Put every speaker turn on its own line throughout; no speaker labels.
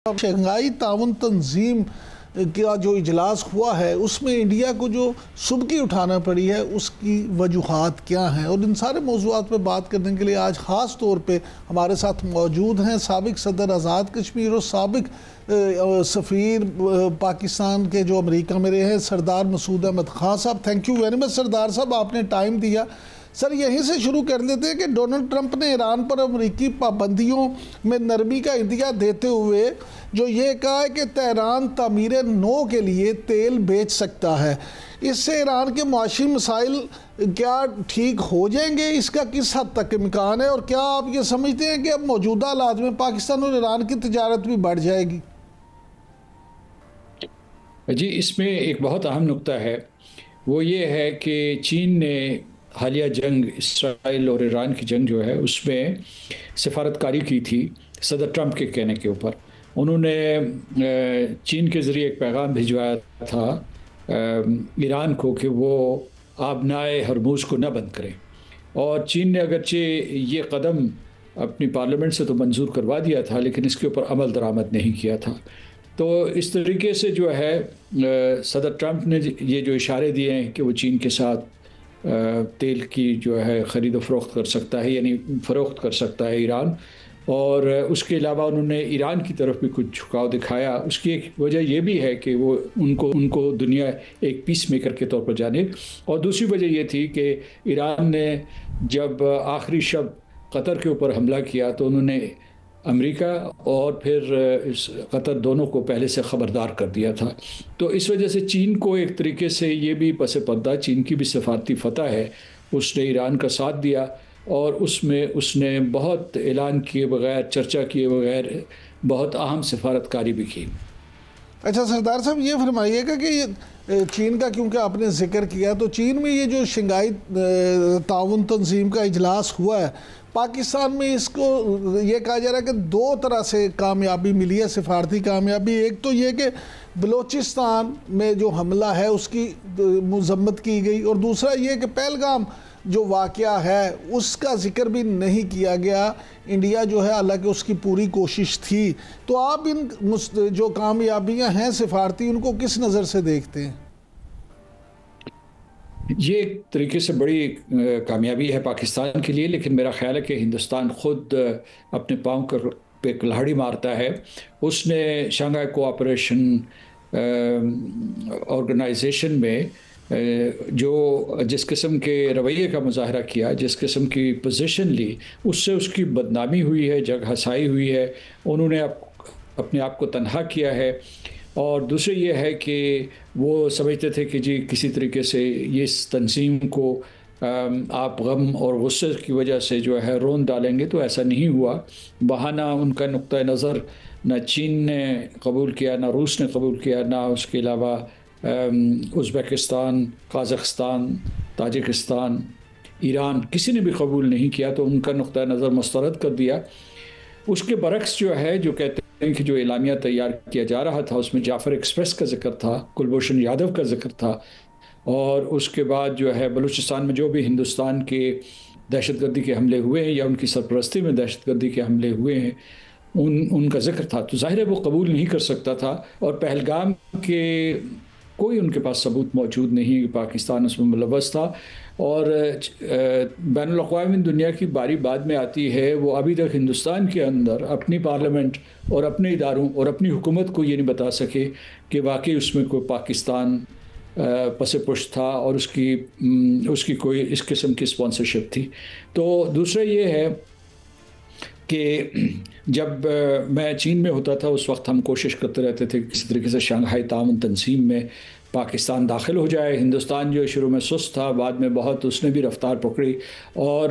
Shanghai تعاون تنظیم کا جو اجلاس ہوا ہے اس میں انڈیا کو جو سبکی اٹھانا پڑی ہے اس کی وجوہات کیا ہیں، اور ان سارے موضوعات پہ بات کرنے کے لیے آج خاص طور پہ ہمارے ساتھ موجود ہیں سابق صدر آزاد کشمیر اور سابق سفیر پاکستان کے جو امریکہ میں رہے ہیں سردار مسعود احمد خان صاحب۔ تھینک یو ویری مچ سردار صاحب، آپ نے ٹائم دیا۔ سر یہیں سے شروع کر لیتے ہیں کہ ڈونلڈ ٹرمپ نے ایران پر امریکی پابندیوں میں نرمی کا عندیہ دیتے ہوئے جو یہ کہا ہے کہ تہران تعمیر نو کے لیے تیل بیچ سکتا ہے، اس سے ایران کے معاشی مسائل کیا ٹھیک ہو جائیں گے؟ اس کا کس حد تک امکان ہے، اور کیا آپ یہ سمجھتے ہیں کہ اب موجودہ حالات میں پاکستان اور ایران کی تجارت بھی بڑھ جائے گی؟
جی، اس میں ایک بہت اہم نقطہ ہے، وہ یہ ہے کہ چین نے حالیہ جنگ اسرائیل اور ایران کی جنگ جو ہے اس میں سفارتکاری کی تھی صدر ٹرمپ کے کہنے کے اوپر۔ انہوں نے چین کے ذریعے ایک پیغام بھیجوایا تھا ایران کو کہ وہ آبنائے ہرموز کو نہ بند کریں، اور چین نے اگرچہ یہ قدم اپنی پارلیمنٹ سے تو منظور کروا دیا تھا لیکن اس کے اوپر عمل درآمد نہیں کیا تھا۔ تو اس طریقے سے جو ہے صدر ٹرمپ نے یہ جو اشارے دیے ہیں کہ وہ چین کے ساتھ تیل کی جو ہے خرید و فروخت کر سکتا ہے، یعنی فروخت کر سکتا ہے ایران، اور اس کے علاوہ انہوں نے ایران کی طرف بھی کچھ جھکاؤ دکھایا۔ اس کی ایک وجہ یہ بھی ہے کہ وہ ان کو دنیا ایک پیس میکر کے طور پر جانے، اور دوسری وجہ یہ تھی کہ ایران نے جب آخری شب قطر کے اوپر حملہ کیا تو انہوں نے امریکہ اور پھر قطر دونوں کو پہلے سے خبردار کر دیا تھا۔ تو اس وجہ سے چین کو ایک طریقے سے یہ بھی پس پردہ چین کی بھی سفارتی فتح ہے، اس نے ایران کا ساتھ دیا، اور اس میں اس نے بہت اعلان کیے بغیر، چرچا کیے بغیر بہت اہم سفارتکاری بھی کی۔
اچھا سردار صاحب، یہ فرمائیے گا کہ چین کا کیونکہ آپ نے ذکر کیا، تو چین میں یہ جو شنگھائی تعاون تنظیم کا اجلاس ہوا ہے، پاکستان میں اس کو یہ کہا جا رہا ہے کہ دو طرح سے کامیابی ملی ہے، سفارتی کامیابی۔ ایک تو یہ کہ بلوچستان میں جو حملہ ہے اس کی مذمت کی گئی، اور دوسرا یہ کہ پہلگام جو واقعہ ہے اس کا ذکر بھی نہیں کیا گیا۔ انڈیا جو ہے حالانکہ اس کی پوری کوشش تھی۔ تو آپ ان جو کامیابیاں ہیں سفارتی ان کو کس نظر سے دیکھتے ہیں؟
یہ ایک طریقے سے بڑی کامیابی ہے پاکستان کے لیے، لیکن میرا خیال ہے کہ ہندوستان خود اپنے پاؤں پہ کلہاڑی مارتا ہے۔ اس نے شنگھائی کوآپریشن آرگنائزیشن میں جو جس قسم کے رویے کا مظاہرہ کیا، جس قسم کی پوزیشن لی، اس سے اس کی بدنامی ہوئی ہے، جگ ہسائی ہوئی ہے، انہوں نے اپنے آپ کو تنہا کیا ہے۔ اور دوسری یہ ہے کہ وہ سمجھتے تھے کہ جی کسی طریقے سے یہ اس تنظیم کو آپ غم اور غصے کی وجہ سے جو ہے رون ڈالیں گے، تو ایسا نہیں ہوا۔ بہانہ ان کا نقطہ نظر نہ چین نے قبول کیا، نہ روس نے قبول کیا، نہ اس کے علاوہ ازبکستان، قازقستان، تاجکستان، ایران، کسی نے بھی قبول نہیں کیا، تو ان کا نقطہ نظر مسترد کر دیا۔ اس کے برعکس جو ہے، جو کہتے ہیں کہ جو اعلامیہ تیار کیا جا رہا تھا اس میں جعفر ایکسپریس کا ذکر تھا، کلبھوشن یادو کا ذکر تھا، اور اس کے بعد جو ہے بلوچستان میں جو بھی ہندوستان کے دہشت گردی کے حملے ہوئے ہیں یا ان کی سرپرستی میں دہشت گردی کے حملے ہوئے ہیں ان کا ذکر تھا۔ تو ظاہر ہے وہ قبول نہیں کر سکتا تھا، اور پہلگام کے کوئی ان کے پاس ثبوت موجود نہیں کہ پاکستان اس میں ملوث تھا۔ اور بین الاقوامی دنیا کی باری بعد میں آتی ہے، وہ ابھی تک ہندوستان کے اندر اپنی پارلیمنٹ اور اپنے اداروں اور اپنی حکومت کو یہ نہیں بتا سکے کہ واقعی اس میں کوئی پاکستان پس پشت تھا اور اس کی کوئی اس قسم کی اسپانسرشپ تھی۔ تو دوسرا یہ ہے کہ جب میں چین میں ہوتا تھا اس وقت ہم کوشش کرتے رہتے تھے کسی طریقے سے شنگھائی تعاون تنظیم میں پاکستان داخل ہو جائے۔ ہندوستان جو شروع میں سست تھا، بعد میں بہت اس نے بھی رفتار پکڑی، اور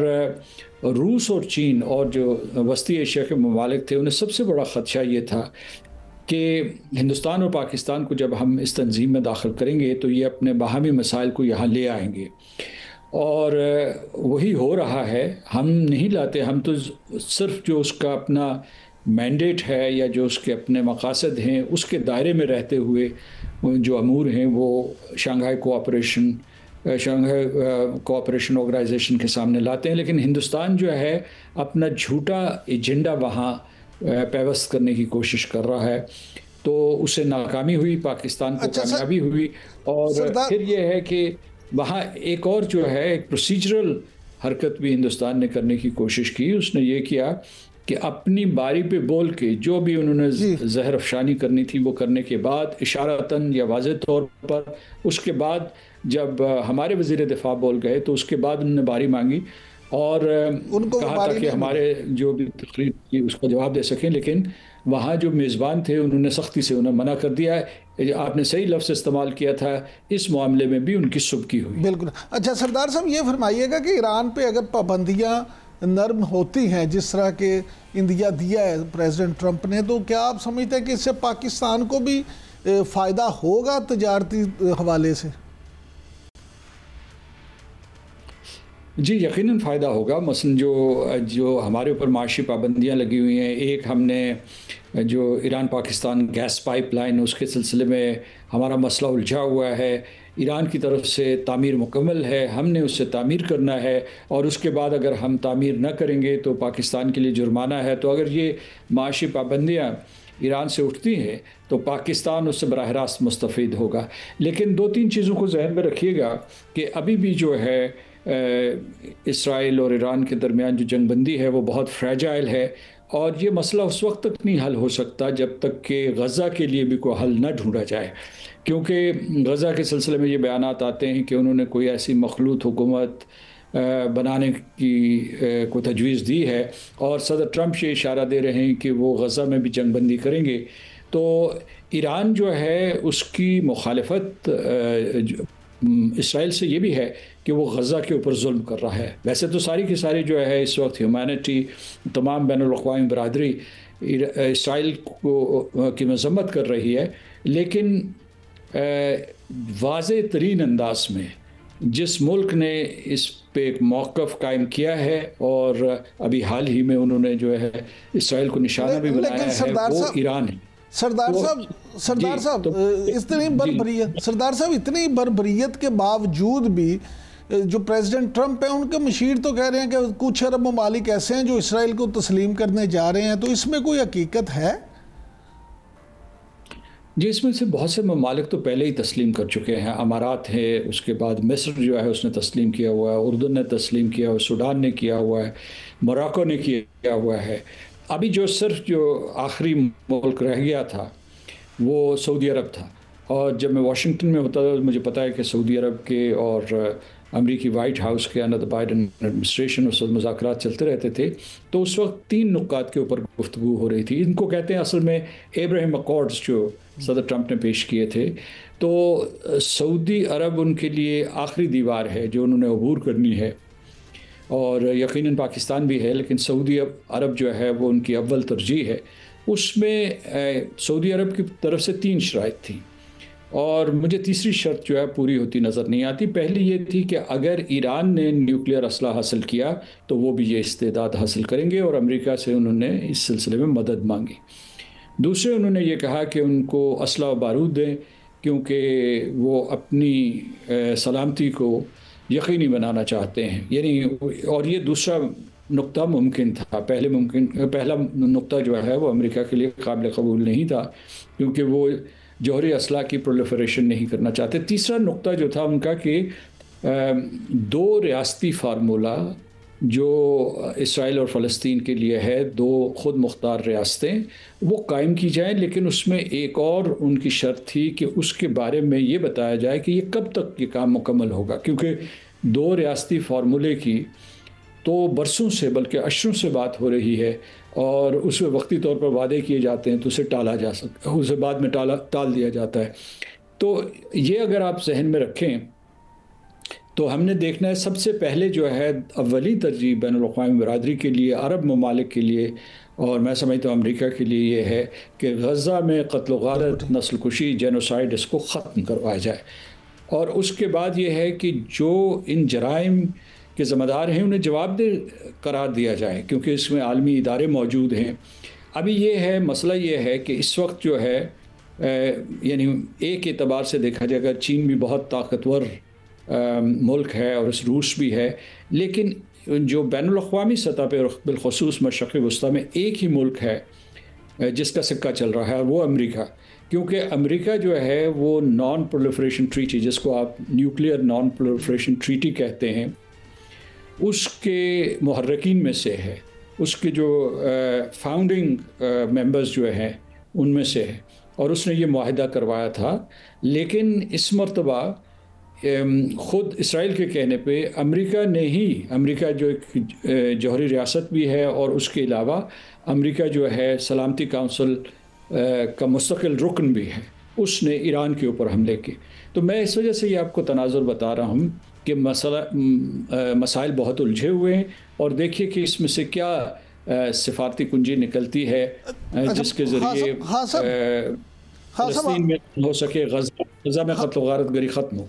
روس اور چین اور جو وسطی ایشیا کے ممالک تھے انہیں سب سے بڑا خدشہ یہ تھا کہ ہندوستان اور پاکستان کو جب ہم اس تنظیم میں داخل کریں گے تو یہ اپنے باہمی مسائل کو یہاں لے آئیں گے، اور وہی ہو رہا ہے۔ ہم نہیں لاتے، ہم تو صرف جو اس کا اپنا مینڈیٹ ہے یا جو اس کے اپنے مقاصد ہیں اس کے دائرے میں رہتے ہوئے جو امور ہیں وہ شنگھائی کوآپریشن آرگنائزیشن کے سامنے لاتے ہیں، لیکن ہندوستان جو ہے اپنا جھوٹا ایجنڈا وہاں پیوست کرنے کی کوشش کر رہا ہے، تو اسے ناکامی ہوئی، پاکستان کو کامیابی ہوئی، اور پھر یہ ہے کہ وہاں ایک اور جو ہے ایک پروسیجرل حرکت بھی ہندوستان نے کرنے کی کوشش کی۔ اس نے یہ کیا کہ اپنی باری پہ بول کے جو بھی انہوں نے زہر افشانی کرنی تھی وہ کرنے کے بعد اشارتاً یا واضح طور پر، اس کے بعد جب ہمارے وزیر دفاع بول گئے تو اس کے بعد انہوں نے باری مانگی اور کہا تھا کہ ہمارے جو بھی تقریر کی اس کا جواب دے سکیں، لیکن وہاں جو میزبان تھے انہوں نے سختی سے انہیں منع کر دیا ہے۔ آپ نے صحیح لفظ استعمال کیا تھا، اس معاملے میں بھی ان کی سبکی ہوئی۔
بالکل۔ اچھا سردار صاحب یہ فرمائیے گا کہ ایران پہ اگر پابندیاں نرم ہوتی ہیں جس طرح کے اندیا دیا ہے پریزیڈنٹ ٹرمپ نے، تو کیا آپ سمجھتے ہیں کہ اس سے پاکستان کو بھی فائدہ ہوگا تجارتی حوالے سے؟
جی یقیناً فائدہ ہوگا۔ مثلا جو ہمارے اوپر معاشی پابندیاں لگی ہوئی ہیں، ایک ہم نے جو Iran Pakistan gas pipeline, اس کے سلسلے میں ہمارا مسئلہ الجھا ہوا ہے، ایران کی طرف سے تعمیر مکمل ہے، ہم نے اس سے تعمیر کرنا ہے، اور اس کے بعد اگر ہم تعمیر نہ کریں گے تو پاکستان کے لیے جرمانہ ہے۔ تو اگر یہ معاشی پابندیاں ایران سے اٹھتی ہیں تو پاکستان اس سے براہ راست مستفید ہوگا۔ لیکن دو تین چیزوں کو ذہن میں رکھیے گا کہ ابھی بھی جو ہے اسرائیل اور ایران کے درمیان جو جنگ بندی ہے وہ بہت فریجائل ہے، اور یہ مسئلہ اس وقت تک نہیں حل ہو سکتا جب تک کہ غزہ کے لیے بھی کوئی حل نہ ڈھونڈا جائے، کیونکہ غزہ کے سلسلے میں یہ بیانات آتے ہیں کہ انہوں نے کوئی ایسی مخلوط حکومت بنانے کی کو تجویز دی ہے، اور صدر ٹرمپ یہ اشارہ دے رہے ہیں کہ وہ غزہ میں بھی جنگ بندی کریں گے۔ تو ایران جو ہے اس کی مخالفت اسرائیل سے یہ بھی ہے کہ وہ غزہ کے اوپر ظلم کر رہا ہے۔ ویسے تو ساری کی ساری جو ہے اس وقت ہیومینٹی، تمام بین الاقوامی برادری اسرائیل کی مذمت کر رہی ہے، لیکن واضح ترین انداز میں جس ملک نے اس پہ ایک موقف قائم کیا ہے، اور ابھی حال ہی میں انہوں نے جو ہے اسرائیل کو نشانہ بھی بنایا ہے، وہ ایران ہے۔
سردار صاحب اتنی بربریت کے باوجود بھی جو پریزیڈنٹ ٹرمپ ہیں ان کے مشیر تو کہہ رہے ہیں کہ کچھ عرب ممالک ایسے ہیں جو اسرائیل کو تسلیم کرنے جا رہے ہیں، تو اس میں کوئی حقیقت ہے؟
جی اس میں سے بہت سے ممالک تو پہلے ہی تسلیم کر چکے ہیں۔ امارات ہے، اس کے بعد مصر جو ہے اس نے تسلیم کیا ہوا ہے، اردن نے تسلیم کیا ہوا ہے، سوڈان نے کیا ہوا ہے، موراکو نے کیا ہوا ہے۔ ابھی جو صرف جو آخری ملک رہ گیا تھا وہ سعودی عرب تھا، اور جب میں واشنگٹن میں ہوتا تھا مجھے پتا ہے کہ سعودی عرب کے اور امریکی وائٹ ہاؤس کے انڈر بائیڈن ایڈمنسٹریشن اس وقت مذاکرات چلتے رہتے تھے، تو اس وقت 3 نکات کے اوپر گفتگو ہو رہی تھی۔ ان کو کہتے ہیں اصل میں ایبراہیم اکارڈز، جو صدر ٹرمپ نے پیش کیے تھے۔ تو سعودی عرب ان کے لیے آخری دیوار ہے جو انہوں نے عبور کرنی ہے، اور یقیناً پاکستان بھی ہے، لیکن سعودی عرب جو ہے وہ ان کی اول ترجیح ہے۔ اس میں سعودی عرب کی طرف سے 3 شرائط تھیں، اور مجھے تیسری شرط جو ہے پوری ہوتی نظر نہیں آتی۔ پہلی یہ تھی کہ اگر ایران نے نیوکلیئر اسلحہ حاصل کیا تو وہ بھی یہ استعداد حاصل کریں گے، اور امریکہ سے انہوں نے اس سلسلے میں مدد مانگی۔ دوسرے انہوں نے یہ کہا کہ ان کو اسلحہ و بارود دیں، کیونکہ وہ اپنی سلامتی کو یقینی بنانا چاہتے ہیں، یعنی، اور یہ دوسرا نقطہ ممکن تھا۔ پہلا نقطہ جو ہے وہ امریکہ کے لیے قابل قبول نہیں تھا، کیونکہ وہ جوہری اسلحہ کی پرولیفریشن نہیں کرنا چاہتے۔ تیسرا نقطہ جو تھا ان کا کہ 2 ریاستی فارمولہ جو اسرائیل اور فلسطین کے لیے ہے، 2 خود مختار ریاستیں، وہ قائم کی جائیں، لیکن اس میں ایک اور ان کی شرط تھی کہ اس کے بارے میں یہ بتایا جائے کہ یہ کب تک یہ کام مکمل ہوگا، کیونکہ 2 ریاستی فارمولے کی تو برسوں سے بلکہ اشروں سے بات ہو رہی ہے، اور اس میں وقتی طور پر وعدے کیے جاتے ہیں تو اسے ٹالا جا سکتا ہے، اسے بعد میں ٹال دیا جاتا ہے۔ تو یہ اگر آپ ذہن میں رکھیں تو ہم نے دیکھنا ہے سب سے پہلے جو ہے اولی ترجیح بین الاقوامی برادری کے لیے، عرب ممالک کے لیے، اور میں سمجھتا ہوں امریکہ کے لیے یہ ہے کہ غزہ میں قتل و غارت، نسل کشی، جینوسائیڈ، اس کو ختم کروایا جائے، اور اس کے بعد یہ ہے کہ جو ان جرائم کے ذمہ دار ہیں انہیں جواب دہ قرار دیا جائے، کیونکہ اس میں عالمی ادارے موجود ہیں۔ ابھی یہ ہے مسئلہ، یہ ہے کہ اس وقت جو ہے یعنی ایک اعتبار سے دیکھا جائے گا چین بھی بہت طاقتور ملک ہے، اور اس روس بھی ہے، لیکن جو بین الاقوامی سطح پہ بالخصوص مشرق وسطیٰ میں ایک ہی ملک ہے جس کا سکہ چل رہا ہے، وہ امریکہ، کیونکہ امریکہ جو ہے وہ نان پرولیفریشن ٹریٹی، جس کو آپ نیوکلیئر نان پرولیفریشن ٹریٹی کہتے ہیں، اس کے محرکین میں سے ہے، اس کے جو فاؤنڈنگ ممبرز جو ہیں ان میں سے ہے، اور اس نے یہ معاہدہ کروایا تھا۔ لیکن اس مرتبہ خود اسرائیل کے کہنے پہ امریکہ جو ایک جوہری ریاست بھی ہے، اور اس کے علاوہ امریکہ جو ہے سلامتی کونسل کا مستقل رکن بھی ہے، اس نے ایران کے اوپر حملے کی۔ تو میں اس وجہ سے یہ آپ کو تناظر بتا رہا ہوں کہ مسائل بہت الجھے ہوئے ہیں، اور دیکھیے کہ اس میں سے کیا سفارتی کنجی نکلتی ہے جس کے ذریعے فلسطین میں ہو سکے، غزہ میں قتل و غارت گری ختم ہو۔